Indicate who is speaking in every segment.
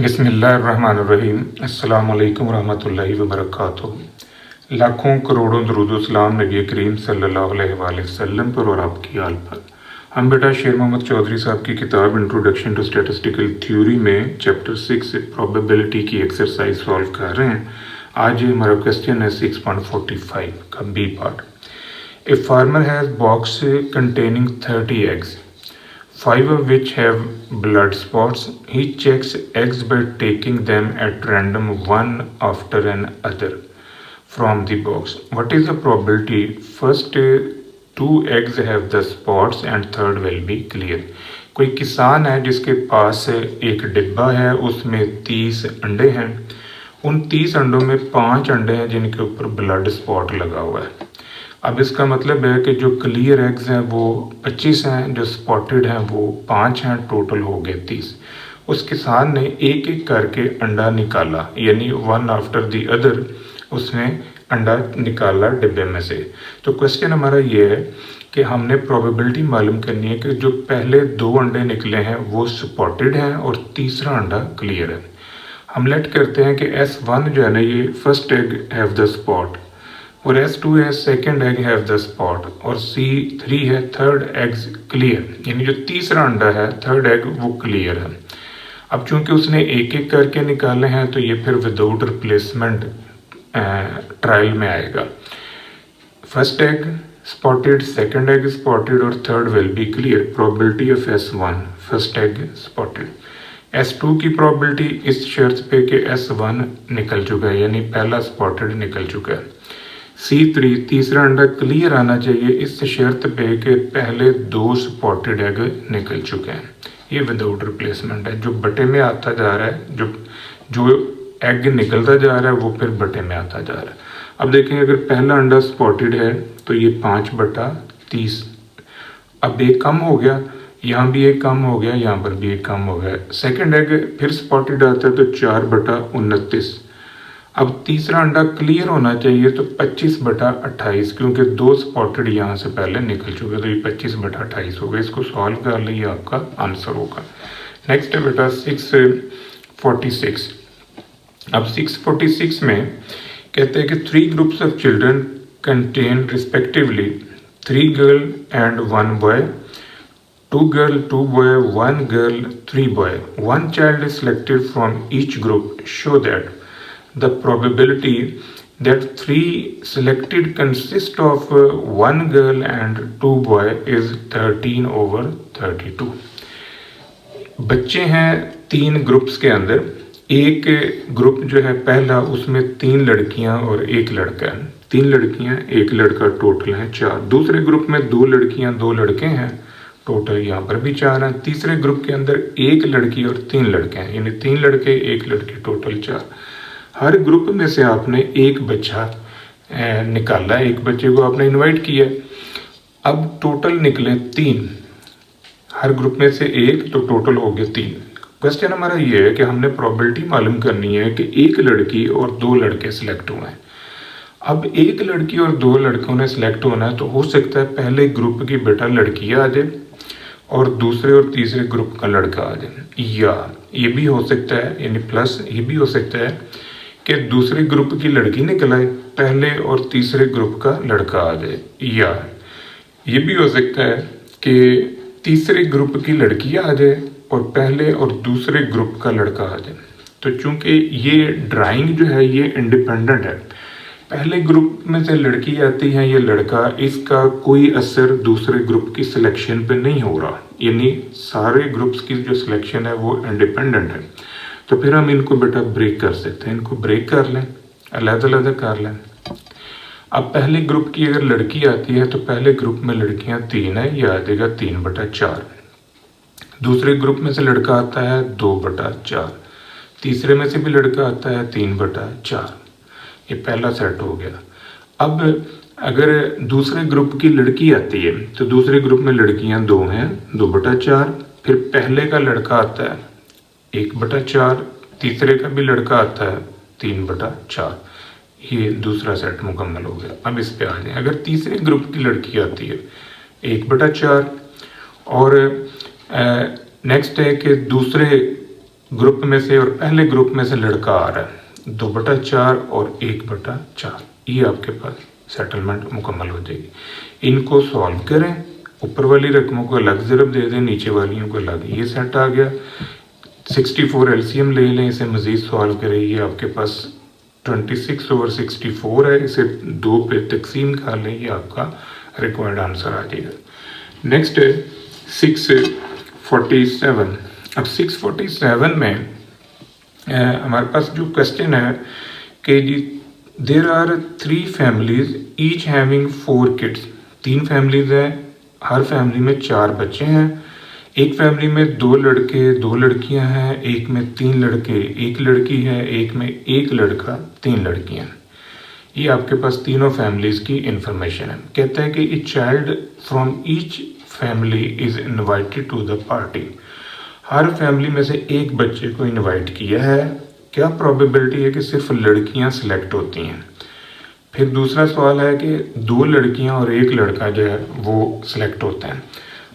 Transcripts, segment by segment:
Speaker 1: बिस्मिल्लाहिर्रहमानिर्रहीम। अस्सलामु अलैकुम रहमतुल्लाहि व बरकातुहू। लाखों करोड़ों दरूद सलाम नबी करीम सल्लल्लाहु अलैहि वसल्लम पर और आपकी आल पर। हम बेटा शेर मोहम्मद चौधरी साहब की किताब इंट्रोडक्शन टू स्टैटिस्टिकल थ्योरी में चैप्टर 6 प्रोबेबिलिटी की एक्सरसाइज सॉल्व कर रहे हैं। आज हमारा क्वेश्चन है 6.45 का B part. A farmer has box containing 30 eggs, 5 of which have blood spots. He checks eggs by taking them at random one after another from the box. What is the probability first 2 eggs have the spots and third will be clear? कोई किसान है जिसके पास एक डिब्बा है, उसमें 30 अंडे हैं। उन 30 अंडों में 5 अंडे हैं जिनके ऊपर ब्लड स्पॉट लगा हुआ है। अब इसका मतलब है कि जो क्लियर एग्स हैं वो 25 हैं, जो स्पॉटेड हैं वो 5 हैं, टोटल हो गए 30। उस किसान ने एक एक करके अंडा निकाला, यानी वन आफ्टर द अदर उसने अंडा निकाला डिब्बे में से। तो क्वेश्चन हमारा ये है कि हमने प्रोबेबिलिटी मालूम करनी है कि जो पहले 2 अंडे निकले हैं वो स्पॉटेड हैं और तीसरा अंडा क्लियर है। हम लेट करते हैं कि S1 जो है ना ये first egg have the spot, और S2 है second egg have the spot, और C3 है थर्ड एग्स क्लियर, यानी जो तीसरा अंडा है थर्ड एग वो क्लियर है। अब चूंकि उसने एक एक करके निकाले हैं तो ये फिर विदाउट रिप्लेसमेंट ट्रायल में आएगा। First egg spotted, second egg spotted और third will be clear. Probability of S1 first egg spotted. S2 की प्रोबेबिलिटी इस शर्त पे कि S1 निकल चुका है, यानी पहला स्पॉटेड निकल चुका है। C3 तीसरा अंडा क्लियर आना चाहिए इस शर्त पे कि पहले 2 स्पॉटेड एग निकल चुके हैं। ये विदाउट रिप्लेसमेंट है, जो बटे में आता जा रहा है, जो एग निकलता जा रहा है वो फिर बटे में आता जा रहा है। अब देखें अगर पहला अंडा स्पॉटेड है तो ये 5/30। अब एक कम हो गया, यहाँ भी एक कम हो गया, यहाँ पर भी एक कम हो गया। सेकेंड एग फिर स्पॉटेड आता है तो 4/29। अब तीसरा अंडा क्लियर होना चाहिए तो 25/28, क्योंकि 2 स्पॉटेड यहाँ से पहले निकल चुके, तो ये 25/28 हो गए। इसको सॉल्व कर लिया, आपका आंसर होगा। नेक्स्ट है बेटा 646। अब 646 में कहते हैं कि 3 groups of children contain respectively 3 girl and 1 boy, 2 girl, 2 boy, 1 girl, 3 boy. 1 child is selected from each group. Show that the probability that 3 selected consist of 1 girl and 2 boy is 13/32. बच्चे हैं 3 groups के अंदर। एक group जो है पहला, उसमें 3 लड़कियां और 1 लड़का है। 3 लड़कियां 1 लड़का, टोटल है 4। दूसरे ग्रुप में 2 लड़कियां 2 लड़के हैं, टोटल यहाँ पर भी 4 हैं। तीसरे ग्रुप के अंदर 1 लड़की और 3 लड़के हैं, यानी 3 लड़के 1 लड़की, टोटल 4। हर ग्रुप में से आपने एक बच्चा निकाला, एक बच्चे को आपने इनवाइट किया। अब टोटल निकले 3, हर ग्रुप में से 1, तो टोटल हो गए 3। क्वेश्चन हमारा ये है कि हमने प्रोबेबिलिटी मालूम करनी है कि 1 लड़की और 2 लड़के सिलेक्ट हुए हैं। अब 1 लड़की और 2 लड़कों ने सिलेक्ट होना है, तो हो सकता है पहले ग्रुप की बेटा लड़की आ जाए और दूसरे और तीसरे ग्रुप का लड़का आ जाए, या ये भी हो सकता है, यानी प्लस ये भी हो सकता है कि दूसरे ग्रुप की लड़की निकल आए, पहले और तीसरे ग्रुप का लड़का आ जाए, या ये भी हो सकता है कि तीसरे ग्रुप की लड़की आ जाए और पहले और दूसरे ग्रुप का लड़का आ जाए। तो चूंकि ये ड्राइंग जो है ये इंडिपेंडेंट है, पहले ग्रुप में से लड़की आती है या लड़का, इसका कोई असर दूसरे ग्रुप की सिलेक्शन पे नहीं हो रहा, यानी सारे ग्रुप्स की जो सिलेक्शन है वो इंडिपेंडेंट है। तो फिर हम इनको बेटा ब्रेक कर सकते हैं, इनको ब्रेक कर लें, अलग-अलग कर लें। अब पहले ग्रुप की अगर लड़की आती है तो पहले ग्रुप में लड़कियां 3 है, यह आ जाएगा 3/4। दूसरे ग्रुप में से लड़का आता है 2/4, तीसरे में से भी लड़का आता है 3/4। ये पहला सेट हो गया। अब अगर दूसरे ग्रुप की लड़की आती है तो दूसरे ग्रुप में लड़कियां 2 हैं, 2/4। फिर पहले का लड़का आता है 1/4, तीसरे का भी लड़का आता है 3/4। ये दूसरा सेट मुकम्मल हो गया। अब इस पे आ जाए, अगर तीसरे ग्रुप की लड़की आती है 1/4, और नेक्स्ट है कि दूसरे ग्रुप में से और पहले ग्रुप में से लड़का आ रहा है 2/4 और 1/4, ये आपके पास सेटलमेंट मुकम्मल हो जाएगी। इनको सॉल्व करें, ऊपर वाली रकमों को अलग ज़रब दे दें, नीचे वालियों को अलग, ये सेट आ गया। 64 एलसीएम ले लें, इसे मज़ीद सॉल्व करें, ये आपके पास 26/64 है, इसे 2 पे तकसीम कर लें, ये आपका रिक्वायर्ड आंसर आ जाएगा। नेक्स्ट है 647। अब 647 में हमारे पास जो क्वेश्चन है कि जी there are 3 families each having 4 kids, 3 families हैं, हर फैमिली में 4 बच्चे हैं। एक फैमिली में 2 लड़के 2 लड़कियां हैं, एक में 3 लड़के 1 लड़की है, एक में 1 लड़का 3 लड़कियां। ये आपके पास तीनों फैमिलीज की इंफॉर्मेशन है। कहता है कि a child from each family is invited to the party, हर फैमिली में से एक बच्चे को इनवाइट किया है, क्या प्रोबेबिलिटी है कि सिर्फ लड़कियां सिलेक्ट होती हैं। फिर दूसरा सवाल है कि 2 लड़कियां और 1 लड़का जो है वो सिलेक्ट होते हैं।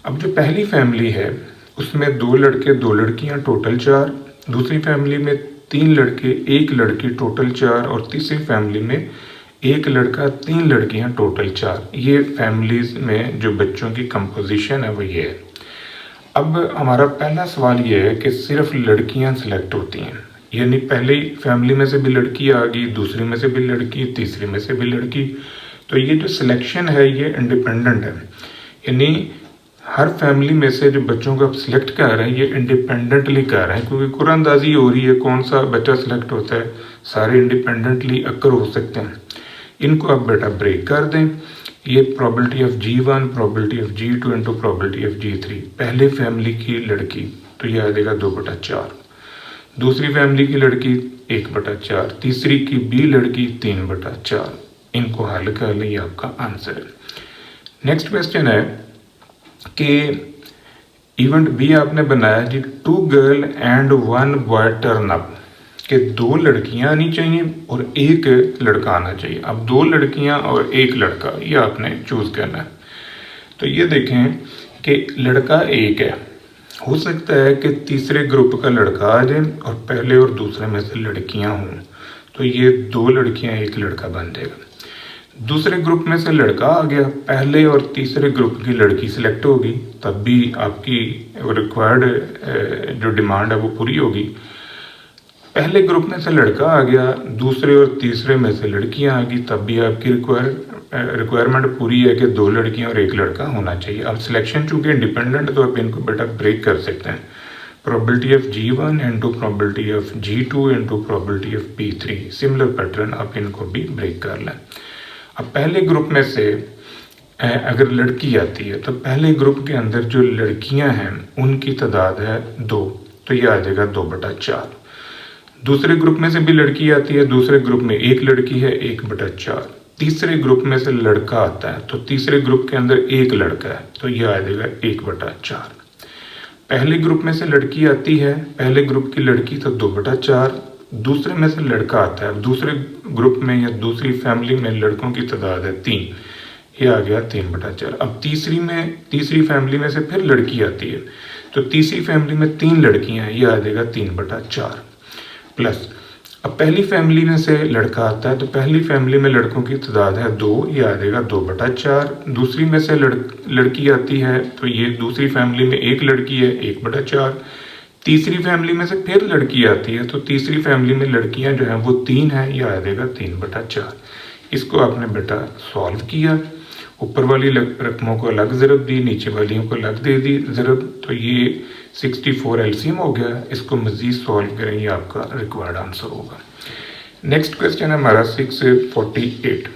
Speaker 1: अब जो पहली फैमिली है उसमें 2 लड़के 2 लड़कियां टोटल 4, दूसरी फैमिली में 3 लड़के 1 लड़की टोटल 4 और तीसरी फैमिली में 1 लड़का 3 लड़कियां टोटल 4। ये फैमिलीज में जो बच्चों की कंपोजिशन है वो ये है। अब हमारा पहला सवाल ये है कि सिर्फ लड़कियां सिलेक्ट होती हैं, यानी पहली फैमिली में से भी लड़की आ गई, दूसरी में से भी लड़की, तीसरी में से भी लड़की, तो ये जो सिलेक्शन है ये इंडिपेंडेंट है, यानी हर फैमिली में से जो बच्चों को आप सिलेक्ट कर रहे हैं ये इंडिपेंडेंटली कर रहे हैं, क्योंकि कुरानंदाजी हो रही है कौन सा बच्चा सिलेक्ट होता है, सारे इंडिपेंडेंटली अक्कर हो सकते हैं। इनको आप बेटा ब्रेक कर दें, ये probability of G1 probability of G2 into probability of G3, पहले फैमिली की लड़की तो ये आ जाएगा 2/4, दूसरी फैमिली की लड़की 1/4, तीसरी की B लड़की 3/4। इनको हल कर लें, ये आपका आंसर है। नेक्स्ट क्वेश्चन है कि इवेंट बी आपने बनाया जी 2 girl and 1 boy turn up, कि 2 लड़कियां आनी चाहिए और 1 लड़का आना चाहिए। अब 2 लड़कियां और 1 लड़का ये आपने चूज करना है। तो ये देखें कि लड़का 1 है, हो सकता है कि तीसरे ग्रुप का लड़का आ जाए और पहले और दूसरे में से लड़कियां हों, तो ये 2 लड़कियां 1 लड़का बन जाएगा। दूसरे ग्रुप में से लड़का आ गया, पहले और तीसरे ग्रुप की लड़की सिलेक्ट होगी, तब भी आपकी रिक्वायर्ड जो डिमांड है वो पूरी होगी। पहले ग्रुप में से लड़का आ गया, दूसरे और तीसरे में से लड़कियां आ गई, तब भी आपकी रिक्वायरमेंट पूरी है कि 2 लड़कियां और 1 लड़का होना चाहिए। अब सिलेक्शन चूंकि इंडिपेंडेंट, तो आप इनको बेटा ब्रेक कर सकते हैं, probability of G1 into probability of G2 into probability of P3, similar pattern आप इनको भी ब्रेक कर लें। अब पहले ग्रुप में से अगर लड़की आती है तो पहले ग्रुप के अंदर जो लड़कियां हैं उनकी तादाद है 2, तो ये आ जाएगा 2/4। दूसरे ग्रुप में से भी लड़की आती है, दूसरे ग्रुप में 1 लड़की है 1/4। तीसरे ग्रुप में से लड़का आता है तो तीसरे ग्रुप के अंदर 1 लड़का है, तो ये आ जाएगा 1/4। पहले ग्रुप में से लड़की आती है, पहले ग्रुप की लड़की तो 2/4, दूसरे में से लड़का आता है, दूसरे ग्रुप में या दूसरी फैमिली में लड़कों की तादाद है 3, ये आ गया 3/4। अब तीसरी फैमिली में से फिर लड़की आती है, तो तीसरी फैमिली में 3 लड़कियां हैं, ये आ जाएगा 3/4 प्लस। अब पहली फैमिली में से लड़का आता है तो पहली फैमिली में लड़कों की तादाद है 2, ये आ जाएगा 2/4। दूसरी में से लड़की आती है तो ये दूसरी फैमिली में 1 लड़की है 1/4। तीसरी फैमिली में से फिर लड़की आती है तो तीसरी फैमिली में लड़कियां जो हैं वो 3 हैं, ये आ जाएगा 3/4। इसको आपने बेटा सॉल्व किया, ऊपर वाली रकमों को अलग ज़रब दी, नीचे वालियों को अलग दे दी ज़रब, तो ये 64 एलसीएम हो गया। इसको मज़ीद सॉल्व करें, ये आपका रिक्वायर्ड आंसर होगा। नेक्स्ट क्वेश्चन है हमारा 648।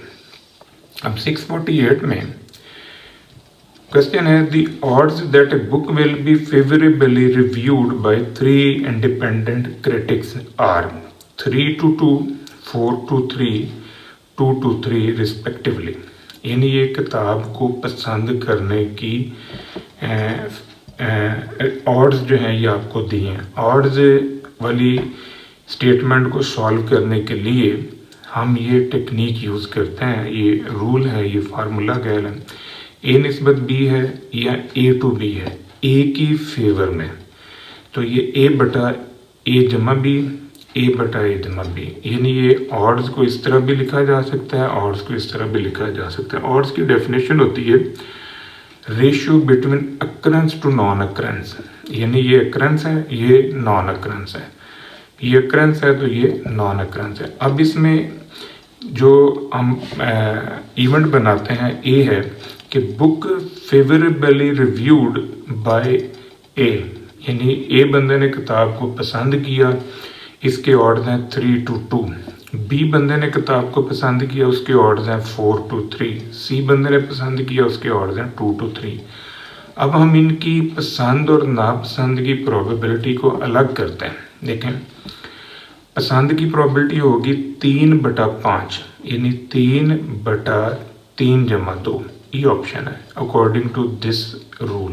Speaker 1: अब 648 में क्वेश्चन है the odds that a book will be favourably reviewed by 3 independent critics are 3-2, 4-3, 2-3 respectively, यानी ये किताब को पसंद करने की ऑड्स जो हैं ये आपको दिए हैं। ऑड्स वाली स्टेटमेंट को सॉल्व करने के लिए हम ये टेक्निक यूज़ करते हैं, ये रूल है, ये फार्मूला कह लें, A निस्बत B है या A to B है, A की फेवर में, तो ये A/A ए जमा बी, ए बटा ए जमा बी, यानी ये ऑड्स को इस तरह भी लिखा जा सकता है, ऑड्स को इस तरह भी लिखा जा सकता है। ऑड्स की डेफिनेशन होती है ratio between occurrences to non occurrences, यानी ये अक्रेंस है, ये नॉन अक्रेंस है, ये अक्रेंस है तो ये नॉन अक्रेंस है। अब इसमें जो हम इवेंट बनाते हैं ए है कि बुक फेवरेबली रिव्यूड बाय ए, यानी ए बंदे ने किताब को पसंद किया, इसके ऑर्डर हैं 3-2, बी बंदे ने किताब को पसंद किया, उसके ऑर्डर हैं 4-3, सी बंदे ने पसंद किया, उसके ऑर्डर हैं 2-3। अब हम इनकी पसंद और नापसंद की प्रोबेबिलिटी को अलग करते हैं। देखें, पसंद की प्रोबेबिलिटी होगी 3/5, यानी 3/3 जमा 2, ये ऑप्शन है अकॉर्डिंग टू दिस रूल।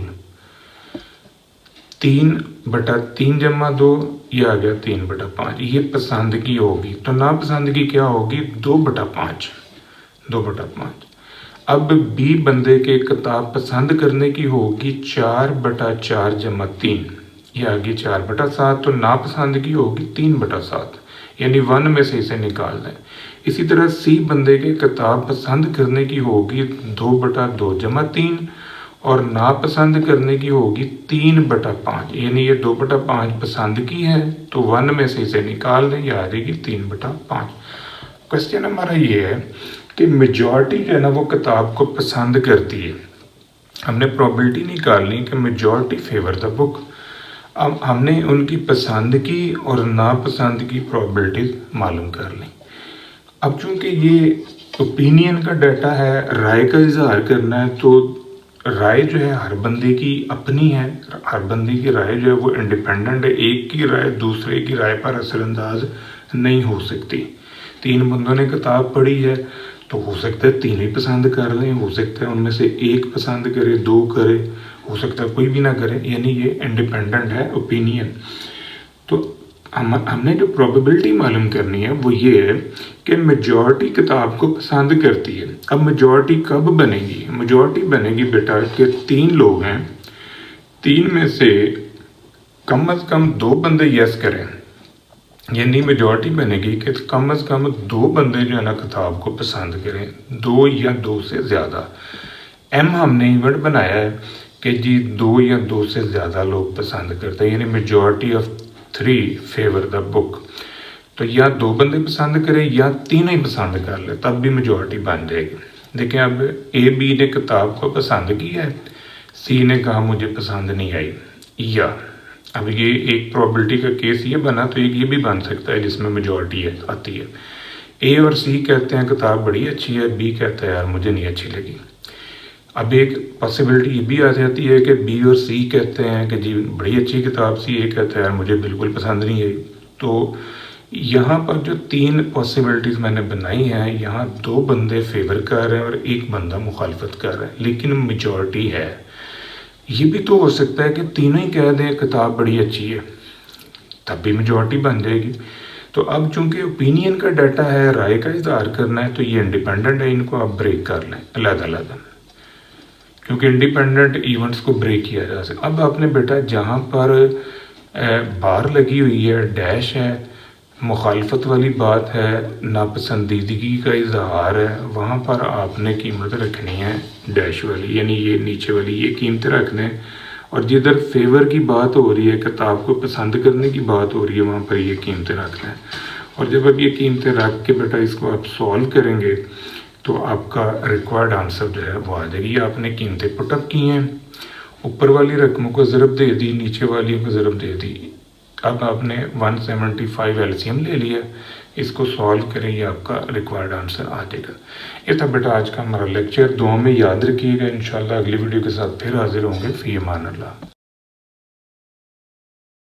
Speaker 1: 3/3 जमा 2, ये आ गया 3/5, ये पसंद की होगी। तो नापसंद की क्या होगी? 2/5, 2/5। अब बी बंदे के किताब पसंद करने की होगी 4/4 जमा 3, ये आ गई 4/7। तो नापसंद की होगी 3/7, यानी 1 में से इसे निकाल दें। इसी तरह सी बंदे के किताब पसंद करने की होगी 2/2 जमा 3, और नापसंद करने की होगी 3/5, यानी ये 2/5 पसंद की है तो 1 में से इसे निकाल दें, ये आ जाएगी 3/5। क्वेश्चन हमारा ये है कि मेजॉरिटी जो है ना वो किताब को पसंद करती है। हमने प्रोबेबिलिटी निकालनी कि मेजॉरिटी फेवर द बुक। अब हमने उनकी पसंद की और नापसंद की प्रोबेबिलिटी मालूम कर ली। अब चूंकि ये ओपिनियन का डाटा है, राय का इजहार करना है, तो राय जो है हर बंदे की अपनी है, हर बंदे की राय जो है वो इंडिपेंडेंट है। एक की राय दूसरे की राय पर असरअंदाज नहीं हो सकती। 3 बंदों ने किताब पढ़ी है तो हो सकता है 3 ही पसंद कर लें, हो सकता है उनमें से 1 पसंद करे, 2 करे, हो सकता है कोई भी ना करे, यानी ये इंडिपेंडेंट है ओपिनियन। तो हमने जो प्रोबेबिलिटी मालूम करनी है वो ये है कि मेजॉरिटी किताब को पसंद करती है। अब मेजॉरिटी कब बनेगी? मेजॉरिटी बनेगी बेटा कि 3 लोग हैं, 3 में से कम 2 बंदे यस करें, यानी मेजॉरिटी बनेगी कि कम 2 बंदे जो है ना किताब को पसंद करें, 2 या 2 से ज़्यादा। एम हमने इवेंट बनाया है कि जी 2 या 2 से ज़्यादा लोग पसंद करते हैं, यानी majority of 3 favour the book. तो या 2 बंदे पसंद करें या 3 ही पसंद कर ले, तब भी मेजॉरिटी बन जाएगी। देखें, अब ए बी ने किताब को पसंद किया है, सी ने कहा मुझे पसंद नहीं आई, या अब ये एक प्रोबेबिलिटी का केस ये बना, तो एक ये भी बन सकता है जिसमें मेजॉरिटी आती है। ए और सी कहते हैं किताब बड़ी अच्छी है, बी कहता है यार मुझे नहीं अच्छी लगी। अब एक पॉसिबिलिटी ये भी आ जाती है कि बी और सी कहते हैं कि जी बड़ी अच्छी किताब, सी ए कहता है यार मुझे बिल्कुल पसंद नहीं आई। तो यहाँ पर जो 3 पॉसिबिलिटीज़ मैंने बनाई हैं, यहाँ 2 बंदे फेवर कर रहे हैं और 1 बंदा मुखालफत कर रहा है, लेकिन मेजॉरिटी है। ये भी तो हो सकता है कि तीनों ही कह दें किताब बड़ी अच्छी है, तब भी मेजॉरिटी बन जाएगी। तो अब चूंकि ओपिनियन का डाटा है, राय का इजहार करना है, तो ये इंडिपेंडेंट है, इनको आप ब्रेक कर लें अलग-अलग, क्योंकि इंडिपेंडेंट इवेंट्स को ब्रेक किया जा सकता। अब आपने बेटा जहाँ पर बार लगी हुई है, डैश है, मुखालफत वाली बात है, नापसंदीदगी का इजहार है, वहाँ पर आपने कीमत रखनी है डैश वाली, यानी ये नीचे वाली ये कीमतें रखने। और जिधर फेवर की बात हो रही है, किताब को पसंद करने की बात हो रही है, वहाँ पर ये कीमतें रख लें। और जब अब ये कीमतें रख के बेटा इसको आप सॉल्व करेंगे तो आपका रिक्वायर्ड आंसर जो है वो आ जाएगी। आपने कीमतें पुटअप की हैं, ऊपर वाली रकमों को ज़रब दे दी, नीचे वाली को ज़रब दे दी। अब आपने 175 एलसीएम ले लिया, इसको सॉल्व करें, ये आपका रिक्वायर्ड आंसर आ जाएगा। ये था बेटा आज का हमारा लेक्चर। दुआ में याद रखिएगा, इंशाल्लाह अगली वीडियो के साथ फिर हाजिर होंगे। फ़ी अमान अल्लाह।